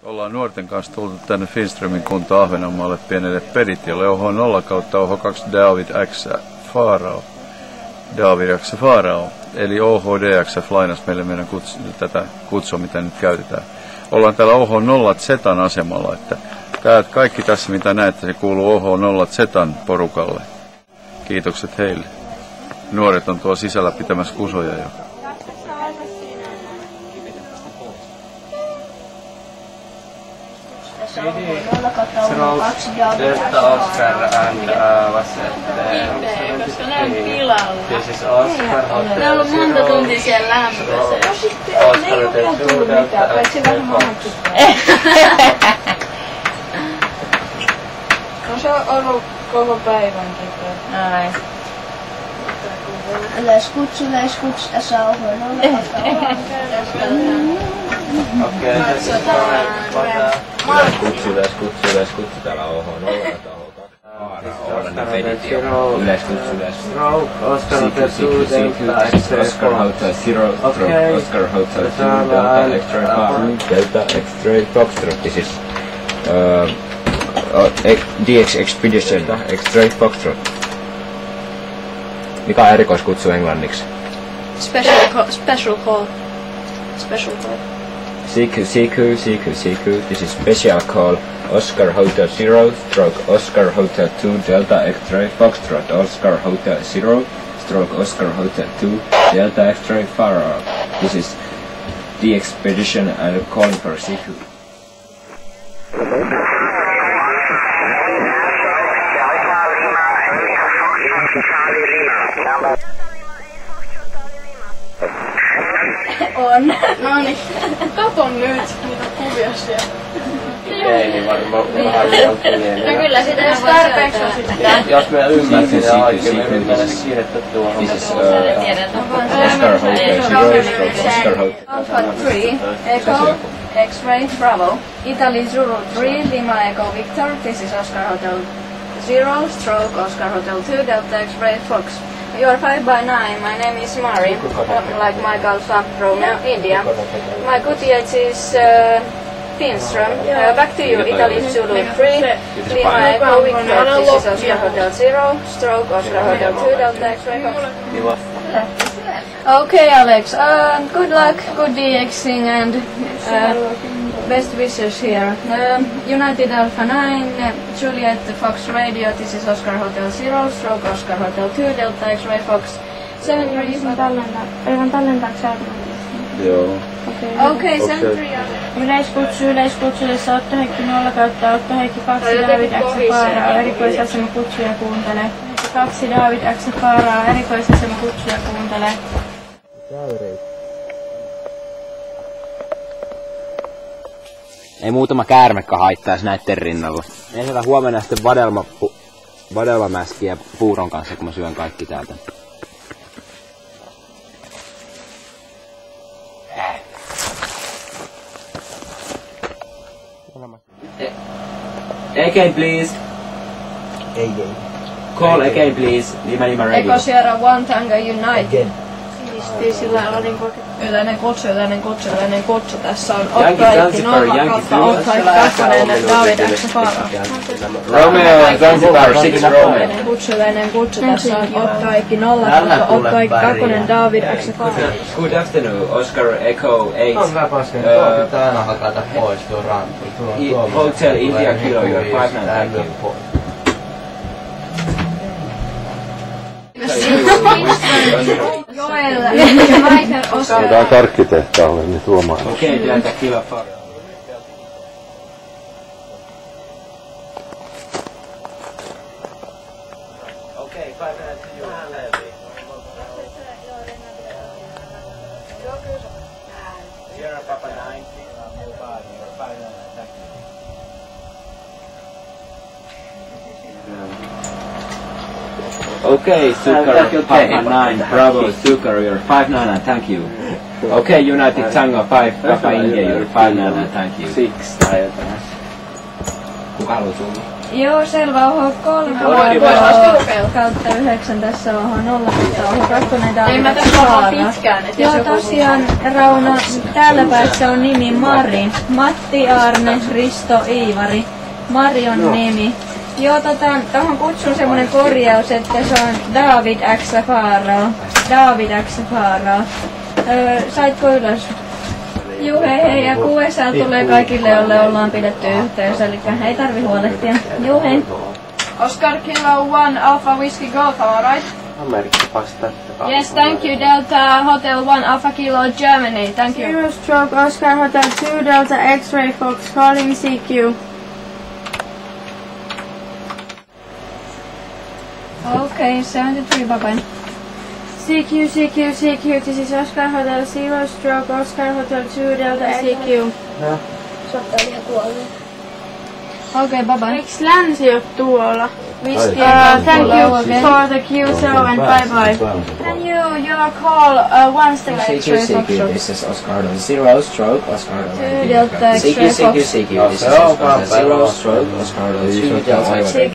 Ollaan nuorten kanssa tultu tänne Finströmin kunta Ahvenanmaalle pienelle peditiolle OH 0 kautta OH 2 David X Farao. David X Farao. Eli OHDXF lainas meille meidän tätä kutsua, mitä nyt käytetään. Ollaan täällä OH 0 Zetan asemalla, että kaikki tässä mitä näette, se kuuluu OH 0 Zetan porukalle. Kiitokset heille. Nuoret on tuolla sisällä pitämässä kusoja jo. Delta Oscar and what's it? Koska ne on pilalla. This is Oscar Hotel. Ne on ollut monta tuntia siellä lämpössä. Oscar Hotel 2 Delta No se on ollut koko päivänkin. Ai. Läskutsu, tässä on huono. Okei, Yleiskutsu, täällä on OH 0 tai OH 2. Yleiskutsu, Oscar Hotel 2 Oscar Hotel 0, Oscar Hotel 2, Delta X-Ray Foxtrot. This is DX Expedition X-Ray Foxtrot. Mikä on erikoiskutsu englanniksi? Special call. CQ. This is special call. Oscar Hotel 0, Oscar Hotel 2, Delta X-Ray Foxtrot. Oscar Hotel 0, Oscar Hotel 2, Delta X-Ray Farao. This is the expedition and calling for CQ. On. No niin. Katon nyt niitä kuvia siellä. ei, niin varmaan No kyllä sitä jos tarpeeksi on sitten. Jos me ymmärsin ja oikein, me ymmärrän siirrettä tuohon. This is Oscar Hotel 0, Oscar Hotel. Alpha 3, Echo, X-Ray, Bravo. Italy Zulu 3, Lima Echo Victor. This is Oscar Hotel 0, Oscar Hotel 2, Delta X-Ray Fox. You are 5 by 9. My name is Mari, like Mike Alpha Romeo, India. My QTH is Finström. Back to you, Italy Zulu 3, Lima Echo Victor. This is Oscar Hotel 0, Oscar Hotel 2, Delta X-Ray Fox. Okay, Alex. Good luck, good DXing, and best wishes here. United Alpha 9, Juliet Fox Radio. This is Oscar Hotel 0, Oscar Hotel 2, Delta X-Ray Fox. 7 Tallentaako sä? Joo. Okay, 7 Yleiskutsu, jossa Otto Heikki 0 kautta Otto Heikki 2 David X Farao, erikoisasema kutsuja kuuntelee. 2 David X Farao, erikoisasema kutsuja kuuntelee. Ei muutama käärmekka haittaisi näitten rinnalla. Ei sieltä huomenna sitten vadelmamäskiä puuron kanssa, kun mä syön kaikki täältä. Again, please. Again. Call again, please. Lima radio. Echo Sierra 1 Tango Unite. Again. Yleinen kutsu. Tässä on Otto Heikki 0 kautta Otto Heikki 2 David X Farao. Romeo, Zanzibar 6 Romeo. Yleinen kutsu. Tässä on Otto Heikki 0 kautta Otto Heikki 2 David X Farao. Good afternoon, Oscar Echo 8. Pitää aina hakata pois tuon rantuun. Hotel India Kilo, you're 5 thank you. Joel ja Michael Oscar. Tää on karkkitehtaalle, niin tuomaan. Okei, Delta Kilo Farao. Okei, 5 minutes to you. Sierra Papa 9, you're 5 minutes, thank you. Okay, Sugar, Papa 9, Bravo, Sugar, you're 5-9 and thank you. Okay, United Tango 5, Papa India, you're 5-9 and thank you. 6 tai jotain. Kuka haluaa tulla? Joo, selvä. Oho 3 kautta 9 tässä oho 0 kautta oho 2 Ei mä tässä varmaan pitkään, et jos Joo, joku tosiaan Rauno, täällä päässä on nimi Mari. Matti, Arne, Risto, Iivari. Mari on nimi. Joo, tohon kutsuun semmonen korjaus, että se on David X. Farao. David X. Farao. Saitko ylös? Juu, hei, ja QSL tulee kaikille, joille ollaan pidetty yhteys, eli ei tarvi huolehtia. Juu, hei. Oscar Kilo 1 Alpha Whiskey Golf, alright? Amerikka pasta. Yes, thank you. Delta Hotel 1 Alpha Kilo Germany, thank you. Zero Stroke Oscar Hotel 2 Delta X-Ray Fox calling CQ. Okay, 73, bye-bye. CQ, this is Oscar Hotel 0 Stroke Oscar Hotel 2 Delta CQ. Okay, bye-bye. Eiks länsi oo tuolla? Thank you for the QSO and bye-bye. Can your call one step CQ, CQ, this is Oscar Hotel 0 Stroke Oscar Hotel 2 Delta CQ, CQ, CQ, this is Oscar Hotel 0 Stroke Oscar Hotel 2 Delta X-Ray